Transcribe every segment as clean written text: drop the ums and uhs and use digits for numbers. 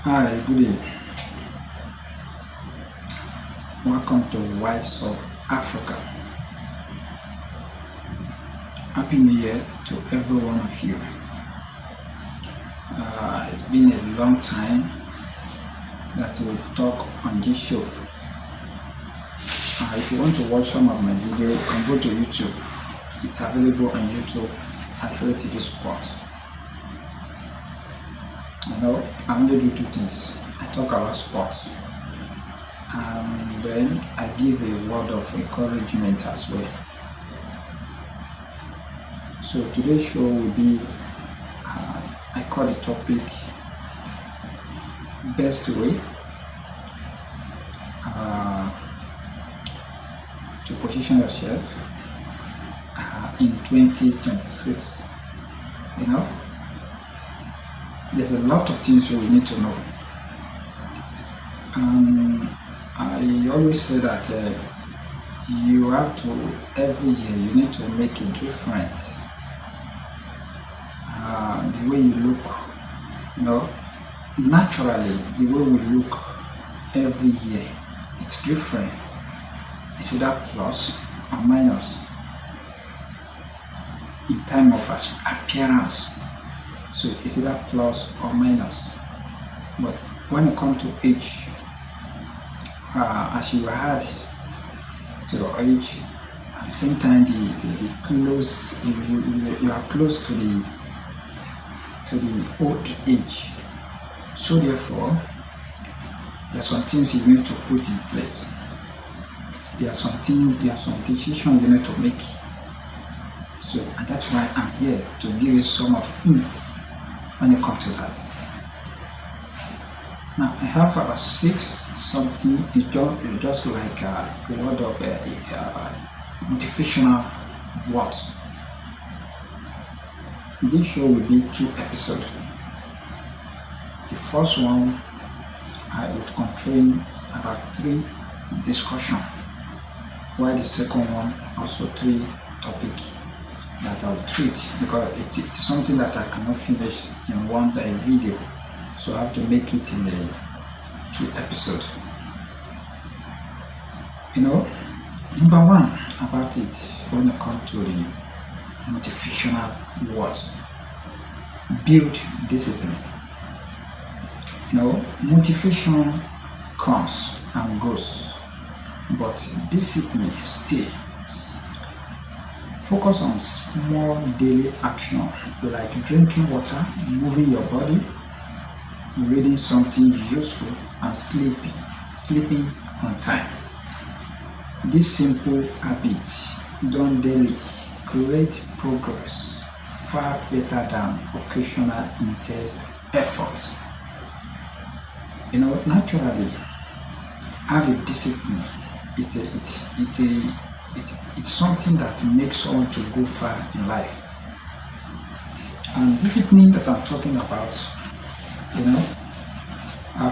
Hi, good day. Welcome to Wise of Africa. Happy New Year to every one of you. It's been a long time that we talk on this show. If you want to watch some of my video, you can go to YouTube. It's available on YouTube at Ray TV Sport. I only do two things. I talk about sports, and then I give a word of encouragement as well. So today's show will be, I call the topic best way to position yourself in 2026. There's a lot of things we need to know. I always say that you have to, every year, you need to make it different. The way you look, naturally, the way we look every year, it's different. It's either plus or minus in terms of appearance. So it's either plus or minus. But when it comes to age, as you add to your age, at the same time, the close you are close to the old age. So therefore, there are some things you need to put in place. There are some decisions you need to make. So, and that's why I'm here to give you some of hints when it comes to that. Now, I have about 6 something. It's just like a word of motivational words. This show will be 2 episodes. The first one, I would contain about 3 discussion, while the second one also 3 topics that I'll treat, because it's something that I cannot finish in one video, so I have to make it in the 2 episodes. Number one about it, when it comes to the motivational words, build discipline. Motivation comes and goes, but discipline stays. Focus on small daily action like drinking water, moving your body, reading something useful, and sleeping on time. This simple habit done daily create progress far better than occasional intense efforts. Naturally, have a discipline. It's something that makes someone to go far in life. And discipline that I'm talking about,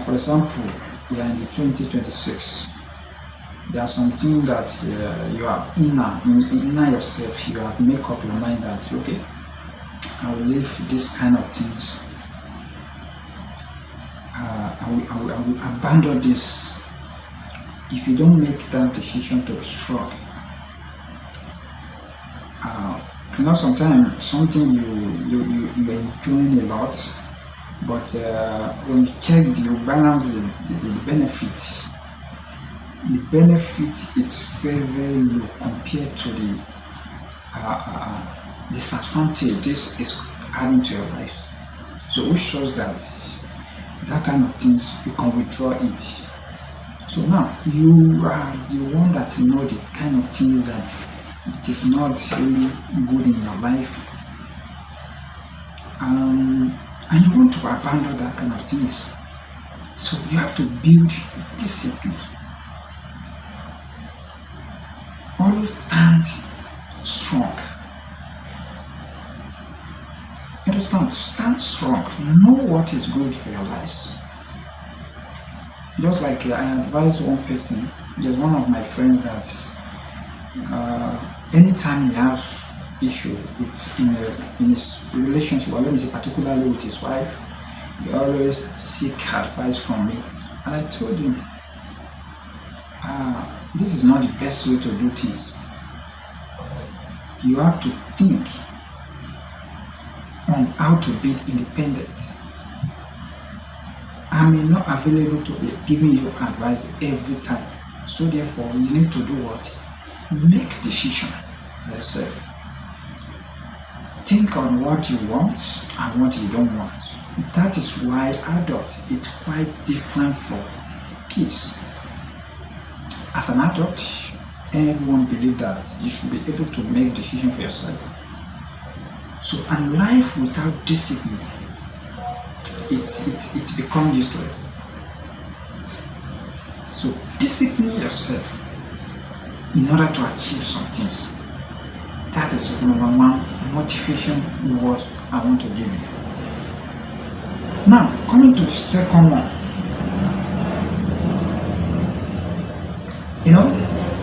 for example, we are in the 2026. There are some things that you are inner yourself. You have make up your mind that, okay, I will leave this kind of things. I will abandon this. If you don't make that decision to be strong, sometimes something you are enjoying a lot, but when you check you balance the benefit. The benefit is very, very low compared to the disadvantage this is adding to your life. So which shows that kind of things you can withdraw it. So now you are the one that know the kind of things that it is not really good in your life, and you want to abandon that kind of things. So you have to build discipline. Always stand strong. Understand? Stand strong. Know what is good for your lives. Just like I advise one person, there's one of my friends that anytime he has issue in his relationship, or let me say particularly with his wife, You always seek advice from me. And I told him, this is not the best way to do things. You have to think on how to be independent. I may not available to be giving you advice every time. So therefore, you need to do what? Make decision yourself. Think on what you want and what you don't want. That is why adult is quite different from kids. As an adult, everyone believes that you should be able to make decisions for yourself. So, and life without discipline, it becomes useless. So, discipline yourself in order to achieve some things. That is number one motivation word I want to give you. Now, coming to the second one.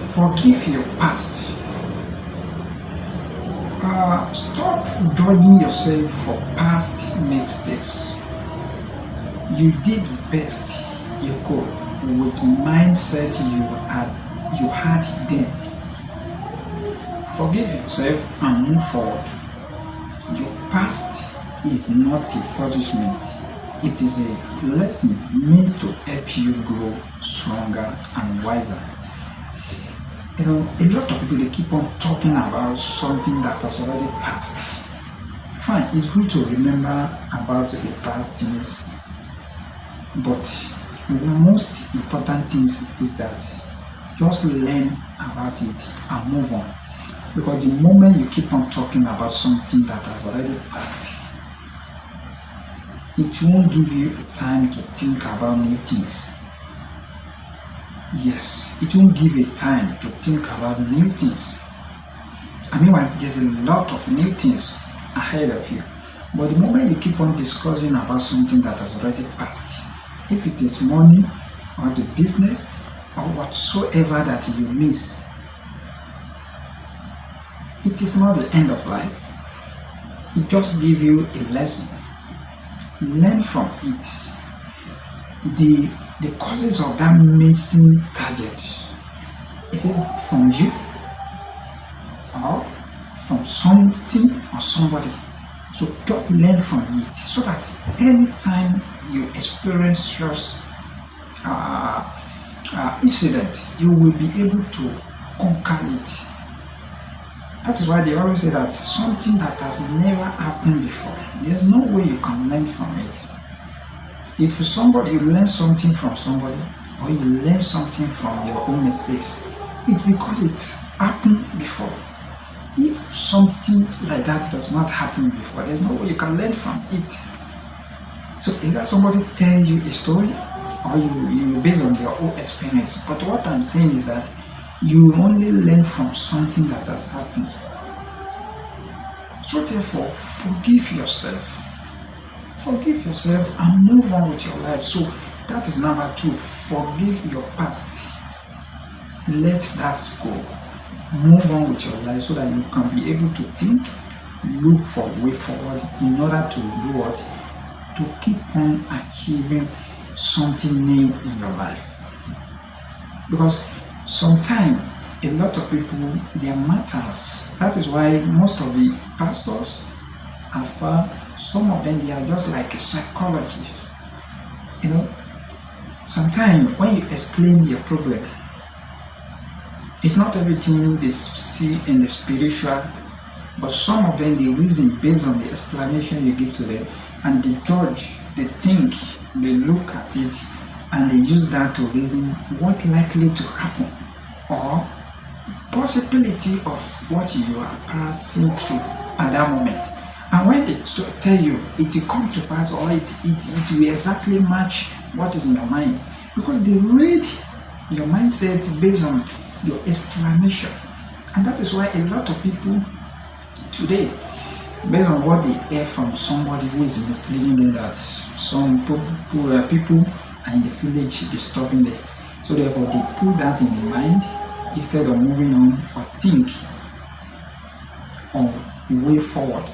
Forgive your past. Stop judging yourself for past mistakes. You did best you could with mindset you had then. Forgive yourself and move forward. Your past is not a punishment. It is a lesson meant to help you grow stronger and wiser. A lot of people, they keep on talking about something that has already passed. Fine, it's good to remember about the past things, but the most important things is that just learn about it and move on. Because the moment you keep on talking about something that has already passed, it won't give you a time to think about new things. Yes, it won't give you time to think about new things. I mean, there's a lot of new things ahead of you. But the moment you keep on discussing about something that has already passed, if it is money or the business or whatsoever that you miss, it is not the end of life. It just gives you a lesson. Learn from it. The causes of that missing target, is it from you or from something or somebody? So just learn from it so that anytime you experience such incident, you will be able to conquer it. That is why they always say that something that has never happened before, there's no way you can learn from it. If you learn something from somebody, or you learn something from your own mistakes, it's because it happened before. If something like that does not happen before, there's no way you can learn from it. So is that somebody tell you a story, or you based on your own experience? But what I'm saying is that you only learn from something that has happened. So therefore, forgive yourself. Forgive yourself and move on with your life. So that is number 2. Forgive your past. Let that go. Move on with your life so that you can be able to think, look for a way forward in order to do what? To keep on achieving something new in your life. Because sometimes a lot of people, their matters. That is why most of the pastors are far. Some of them, they are just like a psychologist. Sometimes when you explain your problem, it's not everything they see in the spiritual, but some of them, they reason based on the explanation you give to them, and they judge, they think, they look at it, and they use that to reason what likely to happen, or possibility of what you are passing through at that moment. And when they tell you it will come to pass, or it will exactly match what is in your mind, because they read your mindset based on your explanation. And that is why a lot of people today, based on what they hear from somebody who is misleading them, that some people are in the village disturbing them, so therefore they put that in the mind instead of moving on or think on way forward.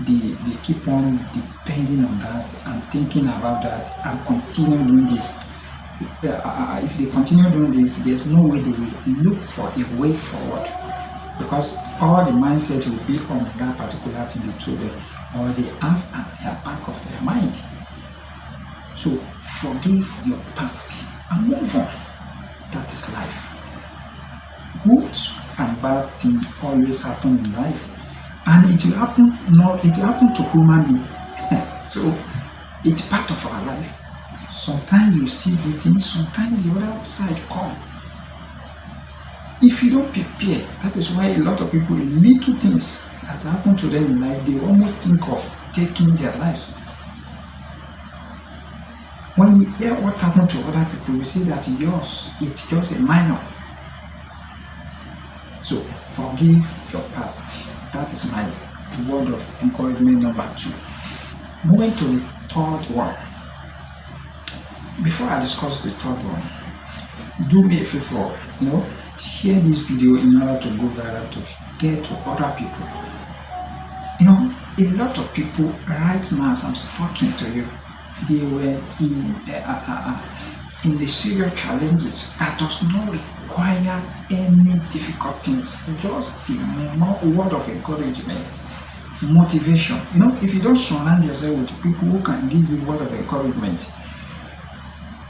they keep on depending on that and thinking about that and continue doing this. If they continue doing this, there's no way they will look for a way forward, because all the mindset will be on that particular thing they told them, or they have at the back of their mind. So forgive your past and move on. That is life. Good and bad things always happen in life, and it will happen. It will happen to human being. So it's part of our life. Sometimes you see good things, sometimes the other side come. If you don't prepare, that is why a lot of people, little things that happen to them in life, they almost think of taking their lives. When you hear what happened to other people, you see that yours, it's just a minor. So forgive your past. That is my word of encouragement number 2. Moving to the third one. Before I discuss the third one, do me a favor, share this video in order to go viral, to get to other people. A lot of people right now as I'm talking to you, they were in the serious challenges that does not require any difficult things, just the word of encouragement, motivation. If you don't surround yourself with people who can give you word of encouragement,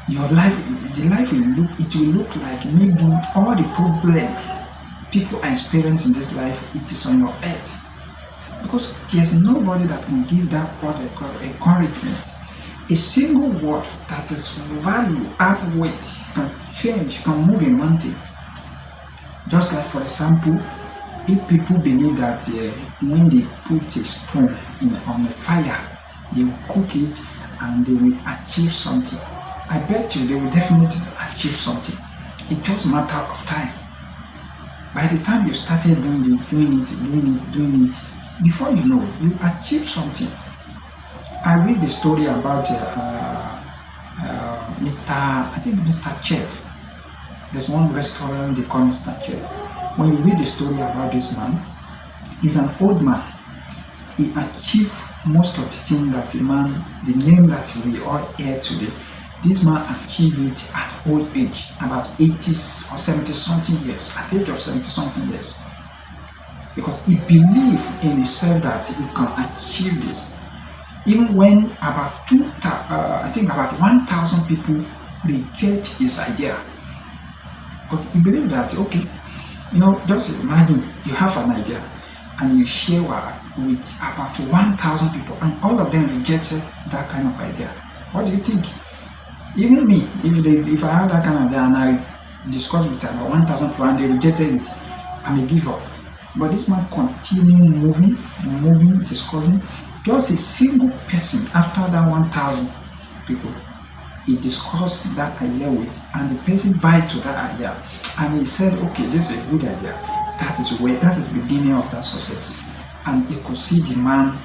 your life, the life will look like maybe all the problem people are experiencing in this life, it is on your head, because there's nobody that can give that word of encouragement. A single word that is value, have weight, can change, can move a mountain. Just like, for example, if people believe that when they put a stone on a fire, they will cook it and they will achieve something, I bet you they will definitely achieve something. It's just a matter of time. By the time you started doing it, before you know, you achieve something. I read the story about Mr. Chef. There's one restaurant they call Mr. Chef. When you read the story about this man, he's an old man. He achieved most of the things that the name that we all hear today. This man achieved it at old age, about 80 or 70 something years, at the age of 70 something years. Because he believed in himself that he can achieve this. Even when about 1,000 people reject his idea. But he believed that, okay, just imagine you have an idea and you share with about 1,000 people and all of them rejected that kind of idea. What do you think? Even me, if I had that kind of idea and I discussed with about 1,000 people and they rejected it, I may give up. But this man continued moving, discussing. Just a single person after that 1,000 people, he discussed that idea with, and the person bought to that idea, and he said, okay, this is a good idea. That is the beginning of that success. And he could see the man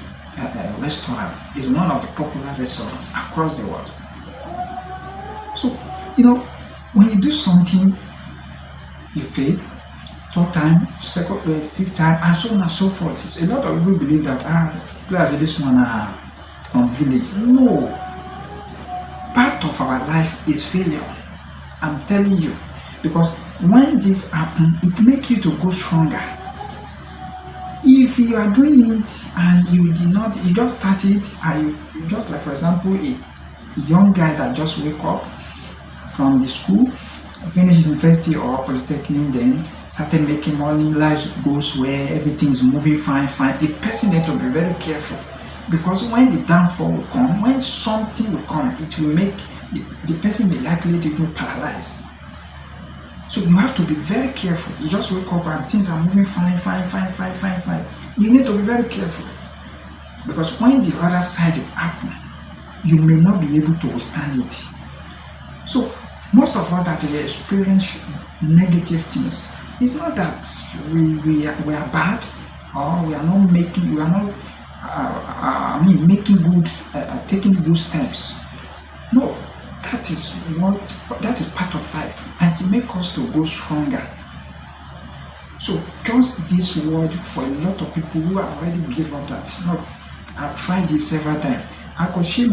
restaurants is one of the popular restaurants across the world. So, when you do something, you fail, third time, second, fifth time, and so on and so forth. A lot of people believe that players like this one are from village. No. Part of our life is failure. I'm telling you. Because when this happens, it makes you to go stronger. If you are doing it and you just start it, and you just, like, for example, a young guy that just wake up from the school, finish university or polytechnic, then started making money, life goes where everything's moving fine. The person needs to be very careful, because when the downfall will come, when something will come, it will make the person be likely to even paralyze. So you have to be very careful. You just wake up and things are moving fine. You need to be very careful, because when the other side will happen, you may not be able to withstand it. So most of us that we experience negative things, it's not that we are bad, or we are not making taking good steps. No, that is part of life, and to make us to go stronger. So just this word for a lot of people who have already given up that, no, I've tried this several times. I could share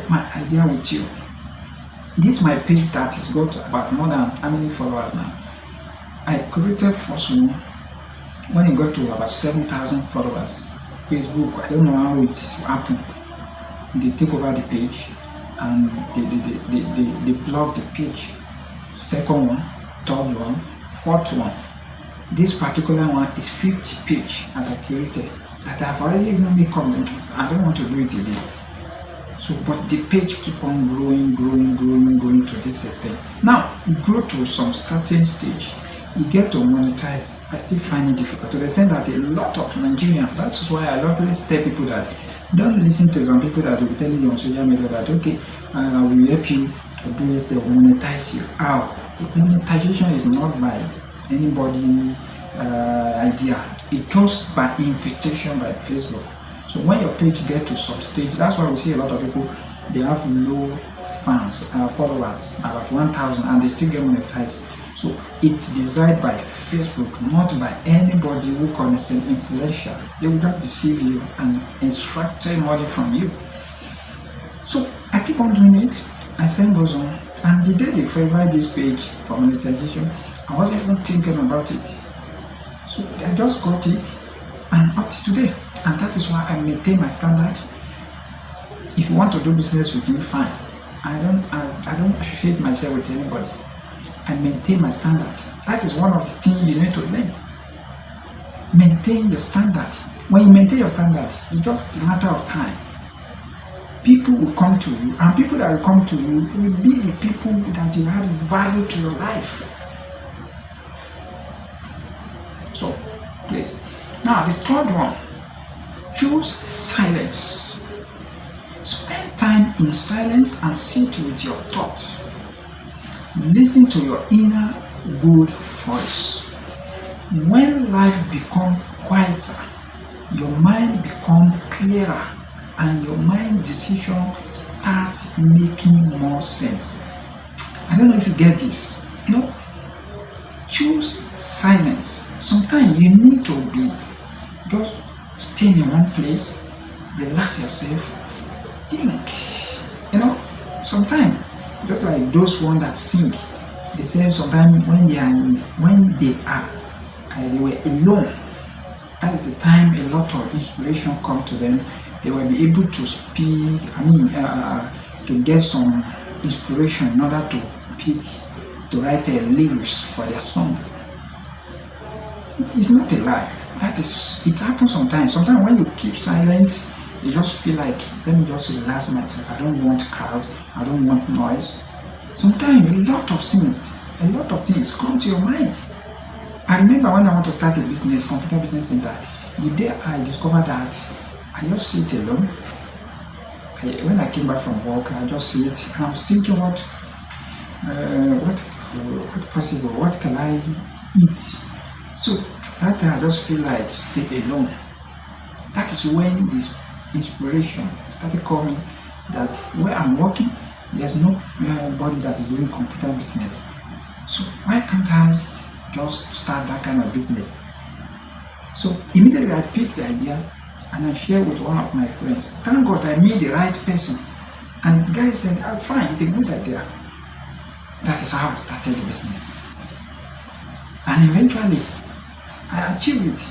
my idea with you. This my page that has got about more than how many followers now. I created first one when it got to about 7,000 followers. Facebook, I don't know how it happened. They take over the page and they block the page. Second one, third one, fourth one. This particular one is 50 page that I created that I've already even made comment. I don't want to do it today. So, but the page keep on growing to this extent. Now, it grew to some certain stage. You get to monetize. I still find it difficult to the extent that a lot of Nigerians, that's why I always tell people that don't listen to some people that will tell you on social media that, okay, we will help you to do it, they will monetize you. How? Monetization is not by anybody idea. It's just by invitation by Facebook. So when your page get to some stage, that's why we see a lot of people, they have low fans, followers, about 1,000, and they still get monetized. So it's designed by Facebook, not by anybody who calls them influential. They will just deceive you and extract money from you. So I keep on doing it, as time goes on, and the day they favor this page for monetization, I wasn't even thinking about it. So I just got it, and up to today, and that is why I maintain my standard. If you want to do business with me, fine. I don't associate myself with anybody. I maintain my standard. That is one of the things you need to learn. Maintain your standard. When you maintain your standard, it's just a matter of time. People will come to you, and people that will come to you will be the people that you add value to your life. So, please. Now, the third one, choose silence. Spend time in silence and sit with your thoughts. Listen to your inner good voice. When life becomes quieter, your mind becomes clearer, and your mind decision starts making more sense. I don't know if you get this. Choose silence. Sometimes you need to be just stay in one place, relax yourself, think. Sometimes just like those ones that sing, they say sometimes when they were alone, that is the time a lot of inspiration come to them. They will be able to speak. To get some inspiration in order to write a lyrics for their song. It's not a lie. It happens sometimes. Sometimes when you keep silent, you just feel like, let me just relax myself. I don't want crowd. I don't want noise. Sometimes a lot of things come to your mind. I remember when I want to start a business, computer business center, the day I discovered that I just sit alone. When I came back from work, I just sit and I was thinking what possible, what can I eat? So that time I just feel like stay alone. That is when this inspiration started coming, that where I'm working, there's nobody that is doing computer business. So why can't I just start that kind of business? So immediately I picked the idea and I shared with one of my friends. Thank God I made the right person. And the guy said, fine, it's a good idea. That is how I started the business. And eventually, I achieved it.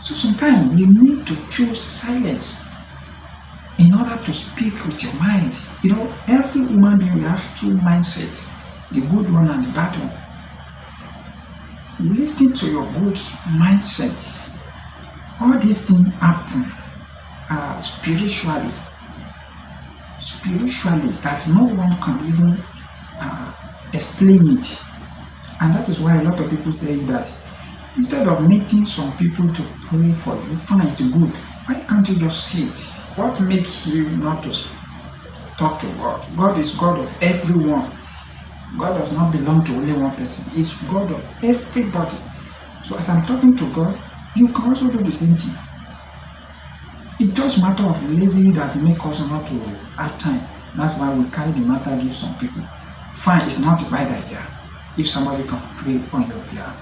So sometimes you need to choose silence in order to speak with your mind. Every human being will have two mindsets, the good one and the bad one. Listen to your good mindset. All these things happen spiritually, that no one can even explain it. And that is why a lot of people say that instead of meeting some people to pray for you, fine, it's good. Why can't you just sit? What makes you not to talk to God? God is God of everyone. God does not belong to only one person. He's God of everybody. So as I'm talking to God, you can also do the same thing. It's just a matter of lazy that make us not to have time. That's why we carry the matter, give some people. Fine, it's not the right idea if somebody can pray on your behalf.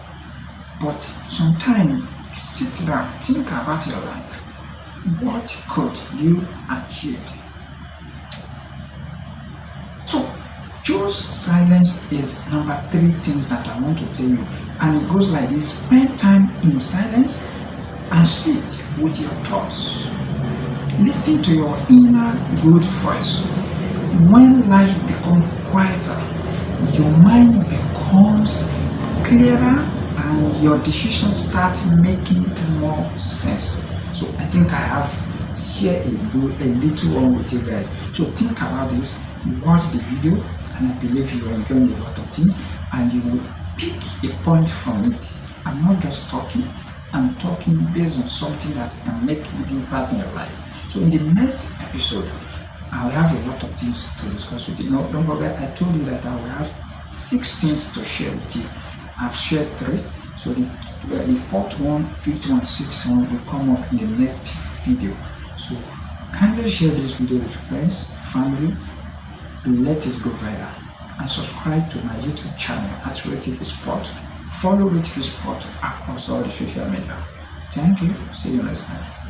But sometimes sit down, think about your life. what could you achieve? So choose silence is number 3 things that I want to tell you, and it goes like this: spend time in silence and sit with your thoughts. Listen to your inner good voice. When life becomes quieter, your mind becomes clearer and your decisions start making more sense. So I think I have shared a little on with you guys. So think about this, watch the video, and I believe you are enjoying a lot of things and you will pick a point from it. I'm not just talking, I'm talking based on something that can make a big impact in your life. So in the next episode, I will have a lot of things to discuss with you. No, don't forget, I told you that I will have 6 things to share with you. I've shared 3. So the 4th one, 5th one, 6th one will come up in the next video. So kindly share this video with friends, family, let it go viral. And subscribe to my YouTube channel at RayTV Sport. Follow RayTV Sport across all the social media. Thank you. See you next time.